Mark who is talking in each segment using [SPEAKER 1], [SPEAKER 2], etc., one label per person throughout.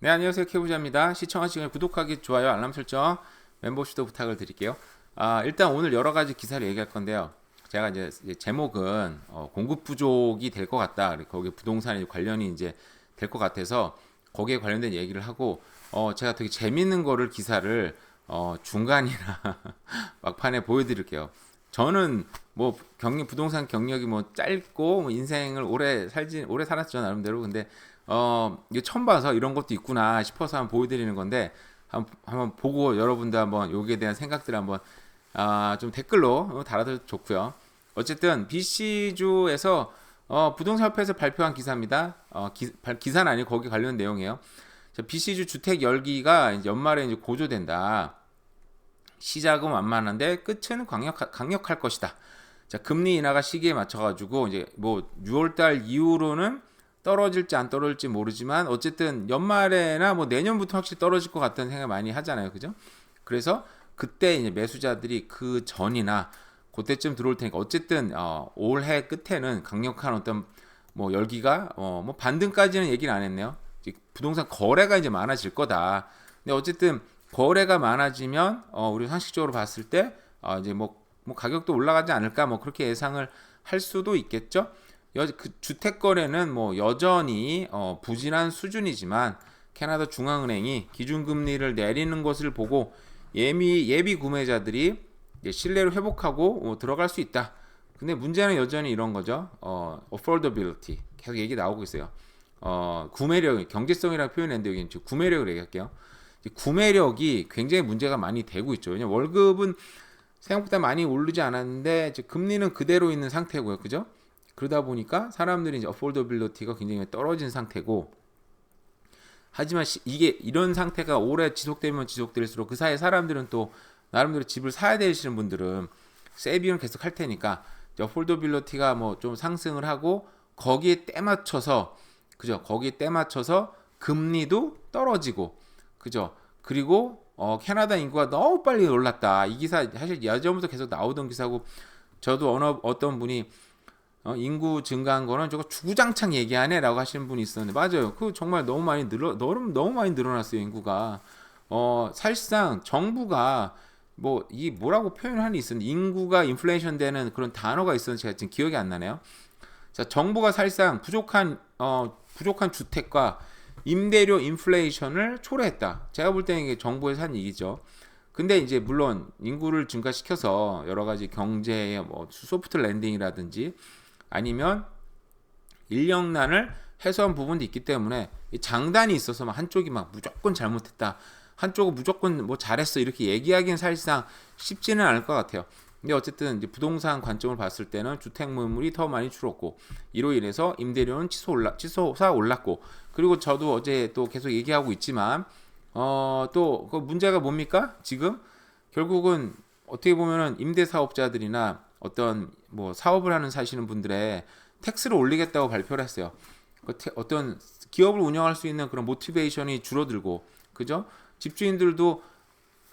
[SPEAKER 1] 네, 안녕하세요. 케부자입니다. 시청하시기 전에 구독하기, 좋아요, 알람 설정, 멤버십도 부탁을 드릴게요. 일단 오늘 여러 가지 기사를 얘기할 건데요. 제가 이제 제목은 공급 부족이 될 것 같다. 거기에 부동산이 관련이 이제 될 것 같아서 거기에 관련된 얘기를 하고, 제가 되게 재밌는 거를 기사를 중간이나 막판에 보여드릴게요. 저는 뭐 부동산 경력이 뭐 짧고 뭐 인생을 오래 살았죠 나름대로. 근데 이게 처음 봐서 이런 것도 있구나 싶어서 한번 보여드리는 건데, 한번 보고 여러분들 한번 여기에 대한 생각들 한번 좀 댓글로 달아도 좋고요. 어쨌든 BC주에서 부동산협회에서 발표한 기사입니다. 기사는 아니고 거기 관련 내용이에요. BC주 주택 열기가 이제 연말에 이제 고조된다. 시작은 완만한데 끝은 강력할 것이다. 자, 금리 인하가 시기에 맞춰가지고 이제 뭐 6월달 이후로는 떨어질지 안 떨어질지 모르지만 어쨌든 연말에나 뭐 내년부터 확실히 떨어질 것 같다는 생각 많이 하잖아요, 그죠? 그래서 그때 이제 매수자들이 그 전이나 그때쯤 들어올 테니까 어쨌든 올해 끝에는 강력한 어떤 뭐 열기가 뭐 반등까지는 얘기는 안 했네요. 이제 부동산 거래가 이제 많아질 거다. 근데 어쨌든 거래가 많아지면 우리 상식적으로 봤을 때 이제 뭐 가격도 올라가지 않을까 뭐 그렇게 예상을 할 수도 있겠죠. 그 주택 거래는 뭐 여전히 부진한 수준이지만 캐나다 중앙은행이 기준금리를 내리는 것을 보고 예비 구매자들이 신뢰를 회복하고 들어갈 수 있다. 근데 문제는 여전히 이런 거죠. affordability 계속 얘기 나오고 있어요. 구매력, 경제성이라고 표현했는데 여기 구매력을 얘기할게요. 구매력이 굉장히 문제가 많이 되고 있죠. 왜냐면 월급은 생각보다 많이 오르지 않았는데 금리는 그대로 있는 상태고요, 그죠? 그러다 보니까 사람들이 이제 affordability가 굉장히 떨어진 상태고, 하지만 이게 이런 상태가 오래 지속되면 지속될수록 그 사이에 사람들은 또 나름대로 집을 사야 되시는 분들은 세이빙을 계속 할 테니까 affordability가 뭐 좀 상승을 하고 거기에 때 맞춰서, 그죠? 거기에 때 맞춰서 금리도 떨어지고, 그죠? 그리고 캐나다 인구가 너무 빨리 올랐다. 이 기사 사실 예전부터 계속 나오던 기사고, 저도 어떤 분이 인구 증가한 거는 저거 주구장창 얘기하네라고 하시는 분이 있었는데, 맞아요. 그 정말 너무 많이 늘어났어요, 인구가. 사실상 정부가 뭐 이 뭐라고 표현하는 있었는데, 인구가 인플레이션 되는 그런 단어가 있었는데 제가 지금 기억이 안 나네요. 자, 정부가 사실상 부족한 주택과 임대료 인플레이션을 초래했다. 제가 볼 때는 이게 정부에서 한 얘기죠. 근데 이제 물론 인구를 증가시켜서 여러 가지 경제의 뭐 소프트 랜딩이라든지 아니면 인력난을 해소한 부분도 있기 때문에 장단이 있어서 막 한쪽이 막 무조건 잘못했다, 한쪽은 무조건 뭐 잘했어 이렇게 얘기하기는 사실상 쉽지는 않을 것 같아요. 근데 어쨌든 이제 부동산 관점을 봤을 때는 주택 매물이 더 많이 줄었고, 이로 인해서 임대료는 치솟아 올랐고, 그리고 저도 어제 또 계속 얘기하고 있지만 또 그 문제가 뭡니까? 지금 결국은 어떻게 보면은 임대 사업자들이나 어떤 뭐 사업을 사시는 분들의 텍스를 올리겠다고 발표를 했어요. 어떤 기업을 운영할 수 있는 그런 모티베이션이 줄어들고, 그죠? 집주인들도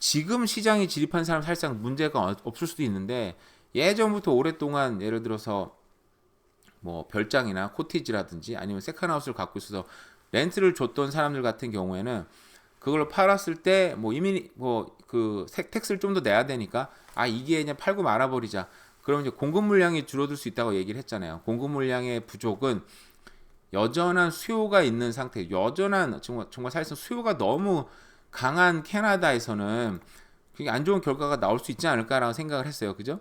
[SPEAKER 1] 지금 시장에 진입한 사람 사실상 문제가 없을 수도 있는데, 예전부터 오랫동안 예를 들어서 뭐 별장이나 코티지라든지 아니면 세컨하우스를 갖고 있어서 렌트를 줬던 사람들 같은 경우에는 그걸 팔았을 때 뭐 이미 뭐 그 텍스를 좀 더 내야 되니까 이게 그냥 팔고 말아버리자. 그럼 이제 공급 물량이 줄어들 수 있다고 얘기를 했잖아요. 공급 물량의 부족은 여전한 수요가 있는 상태, 여전한 정말 사실상 수요가 너무 강한 캐나다에서는 그게 안 좋은 결과가 나올 수 있지 않을까라고 생각을 했어요. 그죠?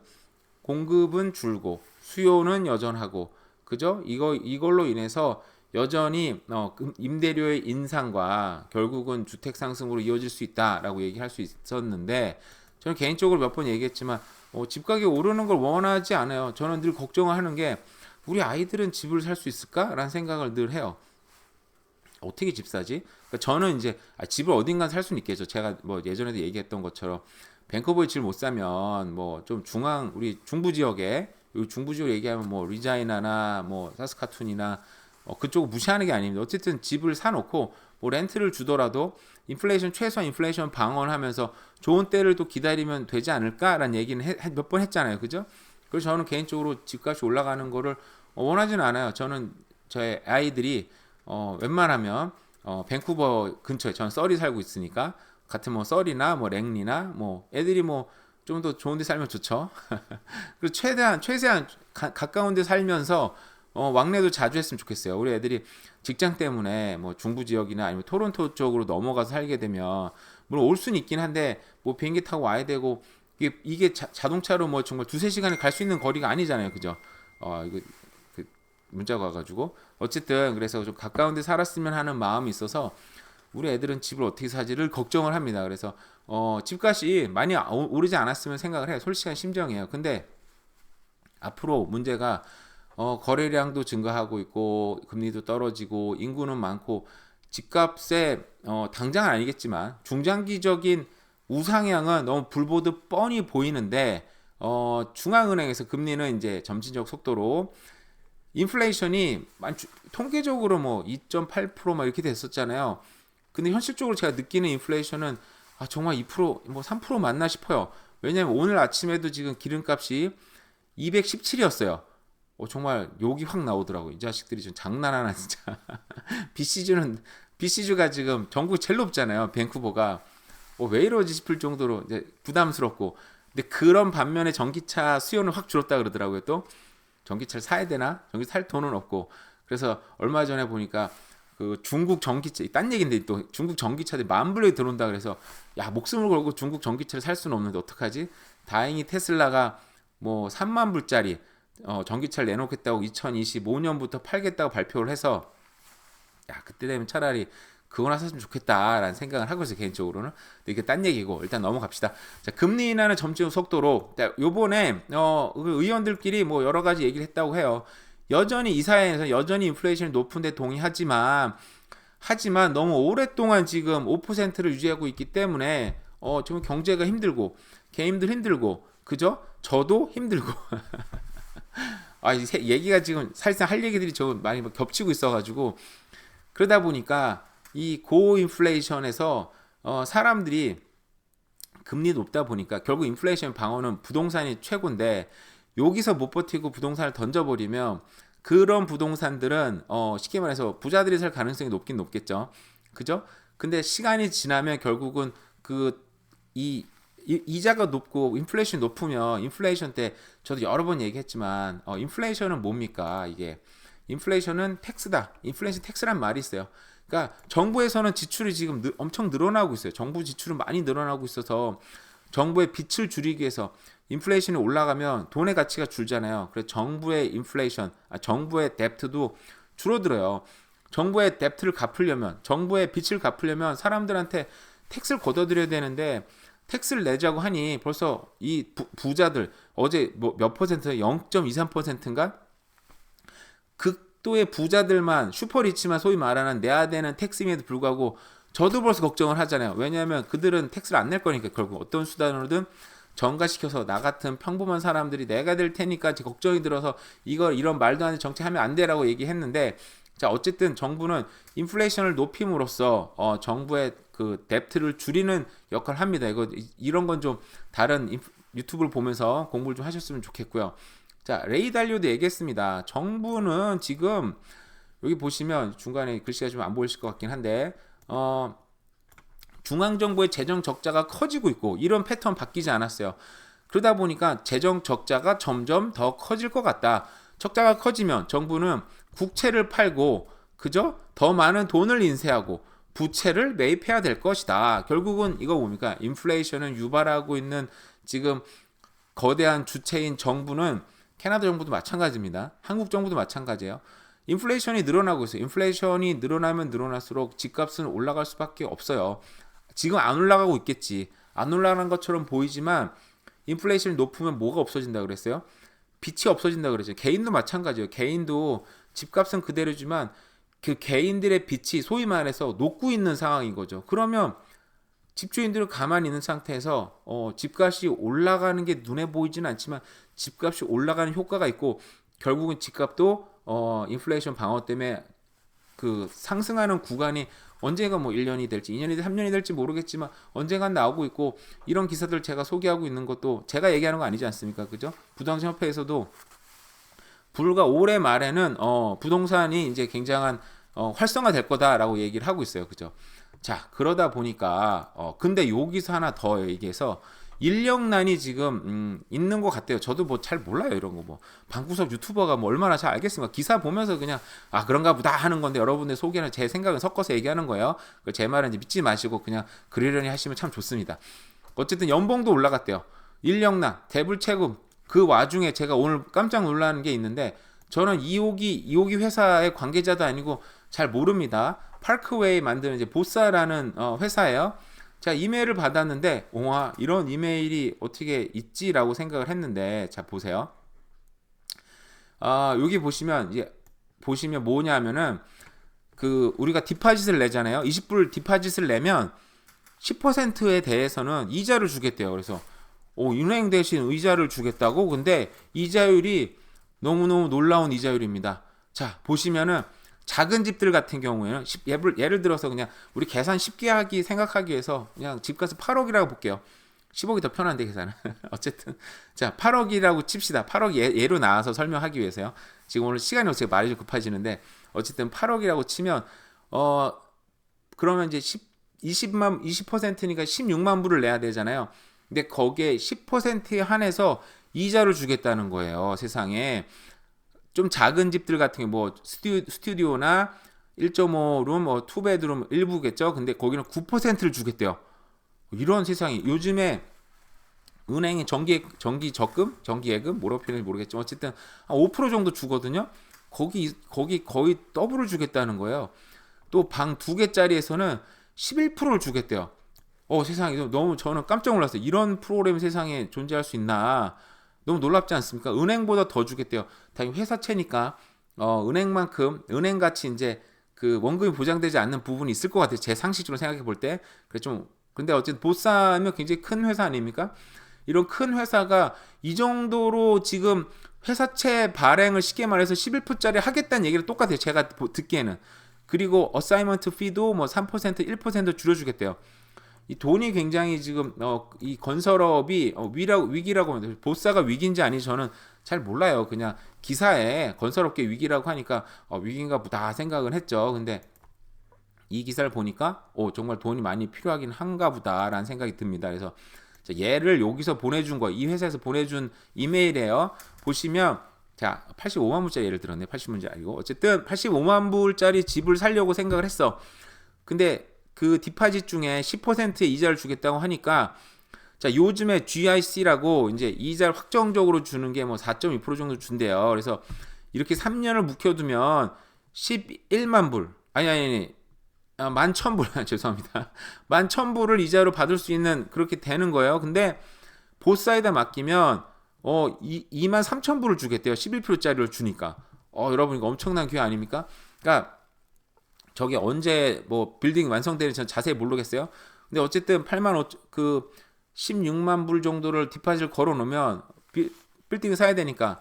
[SPEAKER 1] 공급은 줄고 수요는 여전하고, 그죠? 이걸로 인해서 여전히 임대료의 인상과 결국은 주택 상승으로 이어질 수 있다라고 얘기할 수 있었는데, 저는 개인적으로 몇 번 얘기했지만 집가격이 오르는 걸 원하지 않아요. 저는 늘 걱정을 하는 게 우리 아이들은 집을 살 수 있을까라는 생각을 늘 해요. 어떻게 집 사지? 그러니까 저는 이제 집을 어딘가 살 수는 있겠죠. 제가 뭐 예전에도 얘기했던 것처럼 밴쿠버에 집을 못 사면 뭐 좀 우리 중부 지역에, 여기 중부 지역 얘기하면 뭐 리자이나나 뭐 사스카툰이나 그쪽을 무시하는 게 아닙니다. 어쨌든 집을 사놓고 뭐 렌트를 주더라도 최소한 인플레이션 방어하면서 좋은 때를 또 기다리면 되지 않을까라는 얘기는 몇 번 했잖아요. 그죠? 그래서 저는 개인적으로 집값이 올라가는 거를 원하지는 않아요. 저는 저의 아이들이 웬만하면 밴쿠버 근처에 전 서리 살고 있으니까 같은 뭐 서리나 뭐 랭리나 뭐 애들이 뭐 좀 더 좋은 데 살면 좋죠. 그리고 최대한 가까운 데 살면서 왕래도 자주 했으면 좋겠어요. 우리 애들이 직장 때문에 뭐 중부 지역이나 아니면 토론토 쪽으로 넘어가서 살게 되면 물론 올 수는 있긴 한데 뭐 비행기 타고 와야 되고 이게 자동차로 뭐 정말 두세 시간에 갈 수 있는 거리가 아니잖아요. 그죠? 이거 그 문자가 와가지고 어쨌든 그래서 좀 가까운 데 살았으면 하는 마음이 있어서 우리 애들은 집을 어떻게 사지를 걱정을 합니다. 그래서 집값이 많이 오르지 않았으면 생각을 해요. 솔직한 심정이에요. 근데 앞으로 문제가 거래량도 증가하고 있고 금리도 떨어지고 인구는 많고 집값에 당장은 아니겠지만 중장기적인 우상향은 너무 불보듯 뻔히 보이는데 중앙은행에서 금리는 이제 점진적 속도로 인플레이션이 통계적으로 뭐 2.8%막 이렇게 됐었잖아요. 근데 현실적으로 제가 느끼는 인플레이션은 정말 2%뭐 3% 맞나 싶어요. 왜냐면 오늘 아침에도 지금 기름값이 217이었어요. 정말 욕이 확 나오더라고. 이 자식들이 좀 장난하나 진짜. BC주가 지금 전국 제일 높잖아요. 밴쿠버가. 왜 이러지 싶을 정도로 이제 부담스럽고. 근데 그런 반면에 전기차 수요는 확 줄었다 그러더라고요. 또 전기차를 사야 되나? 전기 살 돈은 없고. 그래서 얼마 전에 보니까 그 중국 전기차, 딴 얘기인데 또 중국 전기차들이 만 불에 들어온다 그래서 야 목숨을 걸고 중국 전기차를 살 수는 없는데 어떡하지? 다행히 테슬라가 뭐 3만 불짜리 전기차를 내놓겠다고 2025년부터 팔겠다고 발표를 해서 야 그때 되면 차라리 그거나 샀으면 좋겠다라는 생각을 하고 있어요 개인적으로는. 근데 이게 딴 얘기고 일단 넘어갑시다. 자, 금리 인하는 점점 속도로 요번에 의원들끼리 뭐 여러 가지 얘기를 했다고 해요. 여전히 이 사회에서 여전히 인플레이션이 높은데 동의하지만 너무 오랫동안 지금 5%를 유지하고 있기 때문에 지금 경제가 힘들고 개인들 힘들고 그죠? 저도 힘들고 이 얘기가 지금 사실상 할 얘기들이 좀 많이 겹치고 있어가지고 그러다 보니까 이 고인플레이션에서 사람들이 금리 높다 보니까 결국 인플레이션 방어는 부동산이 최고인데 여기서 못 버티고 부동산을 던져버리면 그런 부동산들은 쉽게 말해서 부자들이 살 가능성이 높긴 높겠죠. 그죠? 근데 시간이 지나면 결국은 이자가 높고 인플레이션이 높으면 인플레이션 때 저도 여러 번 얘기했지만 인플레이션은 뭡니까? 이게 인플레이션은 텍스다. 인플레이션 텍스란 말이 있어요. 그러니까 정부에서는 지출이 지금 엄청 늘어나고 있어요. 정부 지출은 많이 늘어나고 있어서 정부의 빚을 줄이기 위해서 인플레이션이 올라가면 돈의 가치가 줄잖아요. 그래서 정부의 인플레이션, 정부의 뎁트도 줄어들어요. 정부의 뎁트를 갚으려면, 정부의 빚을 갚으려면 사람들한테 텍스를 걷어들여야 되는데 텍스를 내자고 하니 벌써 이 부자들 어제 뭐 몇 퍼센트 0.23%인가 극도의 부자들만 슈퍼리치만 소위 말하는 내야 되는 텍스임에도 불구하고 저도 벌써 걱정을 하잖아요. 왜냐하면 그들은 텍스를 안 낼 거니까 결국 어떤 수단으로든 전가시켜서 나 같은 평범한 사람들이 내가 될 테니까 걱정이 들어서 이런 말도 안 되는 정책하면 안 되라고 얘기했는데 자 어쨌든 정부는 인플레이션을 높임으로써 정부의 그 뎁트를 줄이는 역할을 합니다. 이런 건 좀 다른 유튜브를 보면서 공부를 좀 하셨으면 좋겠고요. 자 레이 달리오도 얘기했습니다. 정부는 지금 여기 보시면 중간에 글씨가 좀 안 보이실 것 같긴 한데 중앙정부의 재정 적자가 커지고 있고 이런 패턴 바뀌지 않았어요. 그러다 보니까 재정 적자가 점점 더 커질 것 같다. 적자가 커지면 정부는 국채를 팔고 그죠? 더 많은 돈을 인쇄하고 부채를 매입해야 될 것이다. 결국은 이거 뭡니까? 인플레이션을 유발하고 있는 지금 거대한 주체인 정부는 캐나다 정부도 마찬가지입니다. 한국 정부도 마찬가지예요. 인플레이션이 늘어나고 있어요. 인플레이션이 늘어나면 늘어날수록 집값은 올라갈 수밖에 없어요. 지금 안 올라가고 있겠지. 안 올라가는 것처럼 보이지만 인플레이션이 높으면 뭐가 없어진다 그랬어요? 빚이 없어진다 그랬죠. 개인도 마찬가지예요. 개인도 집값은 그대로지만 그 개인들의 빚이 소위 말해서 녹고 있는 상황인 거죠. 그러면 집주인들은 가만히 있는 상태에서 집값이 올라가는 게 눈에 보이지는 않지만 집값이 올라가는 효과가 있고 결국은 집값도 인플레이션 방어 때문에 그 상승하는 구간이 언제가 뭐 1년이 될지 2년이 될지 3년이 될지 모르겠지만 언젠간 나오고 있고 이런 기사들 제가 소개하고 있는 것도 제가 얘기하는 거 아니지 않습니까? 그죠? 부동산 협회에서도 불과 올해 말에는 부동산이 이제 굉장한 활성화될 거다라고 얘기를 하고 있어요. 그죠? 자, 그러다 보니까 근데 여기서 하나 더 얘기해서 인력난이 지금 있는 것 같아요. 저도 뭐 잘 몰라요 이런 거. 뭐 방구석 유튜버가 뭐 얼마나 잘 알겠습니까? 기사 보면서 그냥 그런가 보다 하는 건데, 여러분들 소개는 제 생각을 섞어서 얘기하는 거예요. 제 말은 이제 믿지 마시고 그냥 그러려니 하시면 참 좋습니다. 어쨌든 연봉도 올라갔대요. 인력난, 대불체금. 그 와중에 제가 오늘 깜짝 놀라는 게 있는데, 저는 이호기 회사의 관계자도 아니고 잘 모릅니다. 파크웨이 만드는 이제 보사라는 회사예요. 자, 이메일을 받았는데, 와, 이런 이메일이 어떻게 있지라고 생각을 했는데, 자, 보세요. 여기 보시면 뭐냐면은, 우리가 디파짓을 내잖아요. 20불 디파짓을 내면 10%에 대해서는 이자를 주겠대요. 그래서, 은행 대신 이자를 주겠다고? 근데 이자율이 너무너무 놀라운 이자율입니다. 자, 보시면은, 작은 집들 같은 경우에는 예를 들어서 그냥 우리 계산 쉽게 생각하기 위해서 그냥 집값을 8억이라고 볼게요. 10억이 더 편한데 계산은. 어쨌든 자, 8억이라고 칩시다. 8억 예로 나와서 설명하기 위해서요. 지금 오늘 시간이 없어서 말이 좀 급해지는데, 어쨌든 8억이라고 치면 그러면 이제 20%니까 16만 불을 내야 되잖아요. 근데 거기에 10%에 한해서 이자를 주겠다는 거예요. 세상에. 좀 작은 집들 같은 게 뭐 스튜디오나 1.5룸, 뭐 2베드룸 일부겠죠. 근데 거기는 9%를 주겠대요. 이런 세상이. 요즘에 은행이 정기 적금, 정기 예금 뭐라고 표현인지 모르겠지만 어쨌든 5% 정도 주거든요. 거기 거의 더블을 주겠다는 거예요. 또 방 2개짜리에서는 11%를 주겠대요. 세상에 너무 저는 깜짝 놀랐어요. 이런 프로그램이 세상에 존재할 수 있나. 너무 놀랍지 않습니까? 은행보다 더 주겠대요. 당연히 회사채니까 은행같이 이제 그 원금이 보장되지 않는 부분이 있을 것 같아요. 제 상식적으로 생각해 볼 때. 근데 어쨌든 보싸면 굉장히 큰 회사 아닙니까? 이런 큰 회사가 이 정도로 지금 회사채 발행을 쉽게 말해서 11%짜리 하겠다는 얘기를 똑같아요. 제가 듣기에는. 그리고 어사이먼트 피도 뭐 3%, 1% 줄여주겠대요. 이 돈이 굉장히 지금 이 건설업이 위기라고 하는데, 보싸가 위기인지 아닌지 저는 잘 몰라요. 그냥 기사에 건설업계 위기라고 하니까 위기인가 보다 생각은 했죠. 근데 이 기사를 보니까 정말 돈이 많이 필요하긴 한가 보다라는 생각이 듭니다. 그래서 얘를 여기서 보내준 거, 이 회사에서 보내준 이메일이에요. 보시면 자, 85만 불짜리 예를 들었네. 80만불짜리 아니고 어쨌든 85만 불짜리 집을 살려고 생각을 했어. 근데 그 디파짓 중에 10%의 이자를 주겠다고 하니까, 자, 요즘에 GIC라고 이제 이자를 확정적으로 주는 게 뭐 4.2% 정도 준대요. 그래서 이렇게 3년을 묵혀두면 11만 불, 아니, 11,000불, 죄송합니다. 11,000불을 이자로 받을 수 있는, 그렇게 되는 거예요. 근데 보사에다 맡기면 23,000불을 주겠대요. 11%짜리를 주니까. 여러분 이거 엄청난 기회 아닙니까? 그러니까 저게 언제 뭐 빌딩 완성되는지 전 자세히 모르겠어요. 근데 어쨌든 16만 불 정도를 디파짓을 걸어 놓으면 빌딩을 사야 되니까.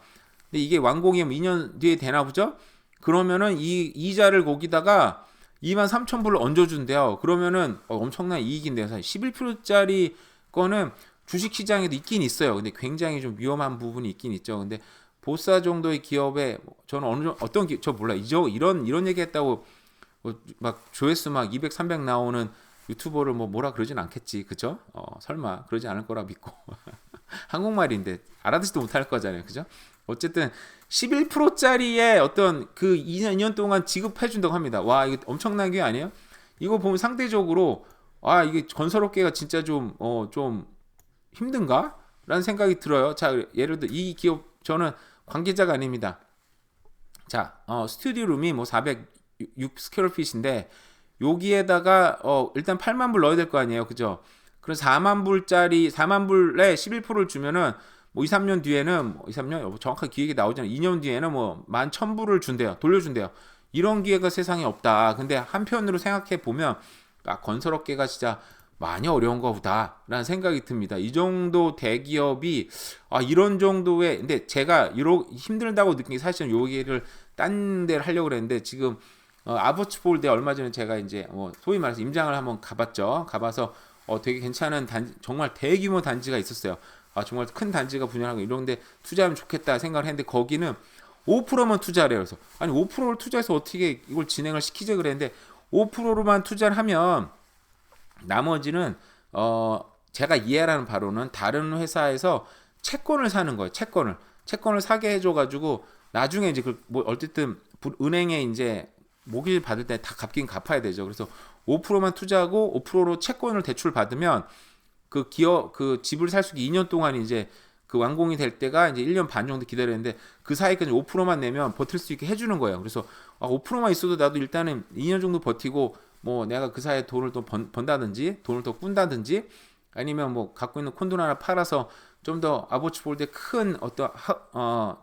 [SPEAKER 1] 근데 이게 완공이 2년 뒤에 되나 보죠? 그러면은 이 이자를 거기다가 23,000불을 얹어준대요. 그러면은 엄청난 이익인데요. 사실 11%짜리 거는 주식시장에도 있긴 있어요. 근데 굉장히 좀 위험한 부분이 있긴 있죠. 근데 보사 정도의 기업에 저는 저 몰라. 이런 얘기 했다고 막 조회수 막 200, 300 나오는 유튜버를 뭐라 그러진 않겠지. 그죠? 설마 그러지 않을 거라 믿고. 한국말인데 알아듣지도 못할 거잖아요. 그죠? 어쨌든 11%짜리의 어떤 그 2년 동안 지급해준다고 합니다. 와, 이거 엄청난 게 아니에요? 이거 보면 상대적으로 이게 건설업계가 진짜 좀 힘든가? 라는 생각이 들어요. 자, 예를 들어 이 기업, 저는 관계자가 아닙니다. 자, 스튜디오 룸이 뭐 406 스퀘어핏인데 여기에다가 일단 8만 불 넣어야 될 거 아니에요. 그죠? 그럼 4만 불에 11%를 주면은 뭐 2, 3년 뒤에는 2, 3년 정확하게 기획이 나오잖아요. 2년 뒤에는 뭐 11,000불을 준대요. 돌려준대요. 이런 기회가 세상에 없다. 근데 한편으로 생각해 보면 건설업계가 진짜 많이 어려운 거보다 라는 생각이 듭니다. 이 정도 대기업이 이런 정도의, 근데 제가 힘들다고 느낀 게 사실은 요 얘기를 딴 데를 하려고 그랬는데, 지금 아버츠폴드에 얼마 전에 제가 이제 소위 말해서 임장을 한번 가봤죠. 가봐서 되게 괜찮은 정말 대규모 단지가 있었어요. 정말 큰 단지가 분양하고 이런데 투자하면 좋겠다 생각을 했는데, 거기는 5%만 투자하래요. 그래서 아니 5%를 투자해서 어떻게 이걸 진행을 시키지 그랬는데 5%로만 투자를 하면 나머지는 제가 이해하는 바로는 다른 회사에서 채권을 사는 거예요. 채권을 사게 해줘가지고 나중에 이제 뭐 어쨌든 은행에 이제 모기지 받을 때 다 갚긴 갚아야 되죠. 그래서 5%만 투자하고 5%로 채권을 대출 받으면 그 기업 그 집을 살 수 있게 2년 동안 이제 그 완공이 될 때가 이제 1년 반 정도 기다렸는데 그 사이까지 5%만 내면 버틸 수 있게 해주는 거예요. 그래서 5%만 있어도 나도 일단은 2년 정도 버티고 뭐 내가 그 사이에 돈을 또 번다든지 돈을 더 꾼다든지 아니면 뭐 갖고 있는 콘도 하나 팔아서 좀 더 아버지 볼 때 큰 어떤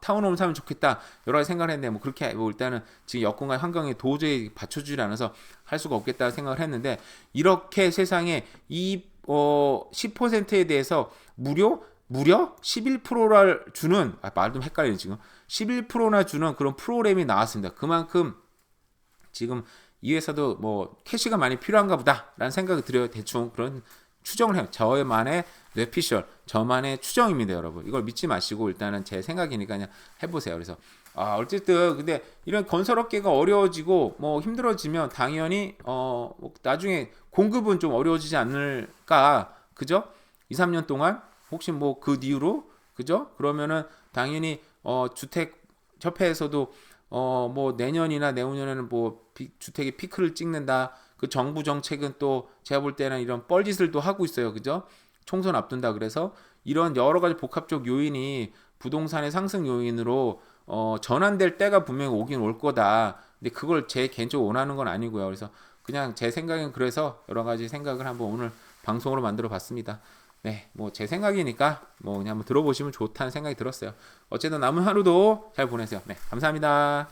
[SPEAKER 1] 타운홈을 사면 좋겠다 여러 가지 생각을 했는데 뭐 그렇게 뭐 일단은 지금 여건과 환경이 도저히 받쳐주지 않아서 할 수가 없겠다 생각을 했는데 이렇게 세상에 이 10%에 대해서 무려 11%를 주는 말 좀 헷갈리네 지금 11%나 주는 그런 프로그램이 나왔습니다. 그만큼 지금 이 회사도 뭐 캐시가 많이 필요한가 보다라는 생각이 들어요. 대충 그런 추정을 해요. 저만의 뇌피셜, 저만의 추정입니다, 여러분. 이걸 믿지 마시고 일단은 제 생각이니까 그냥 해보세요. 그래서 어쨌든 근데 이런 건설업계가 어려워지고 뭐 힘들어지면 당연히 나중에 공급은 좀 어려워지지 않을까, 그죠? 2, 3년 동안 혹시 뭐 그 이후로 그죠? 그러면은 당연히 주택 협회에서도 뭐 내년이나 내후년에는 뭐 주택의 피크를 찍는다. 그 정부 정책은 또 제가 볼 때는 이런 뻘짓을 또 하고 있어요. 그죠? 총선 앞둔다 그래서 이런 여러 가지 복합적 요인이 부동산의 상승 요인으로 전환될 때가 분명히 오긴 올 거다. 근데 그걸 제 개인적으로 원하는 건 아니고요. 그래서 그냥 제 생각은 그래서 여러 가지 생각을 한번 오늘 방송으로 만들어 봤습니다. 네, 뭐 제 생각이니까 뭐 그냥 한번 들어보시면 좋다는 생각이 들었어요. 어쨌든 남은 하루도 잘 보내세요. 네, 감사합니다.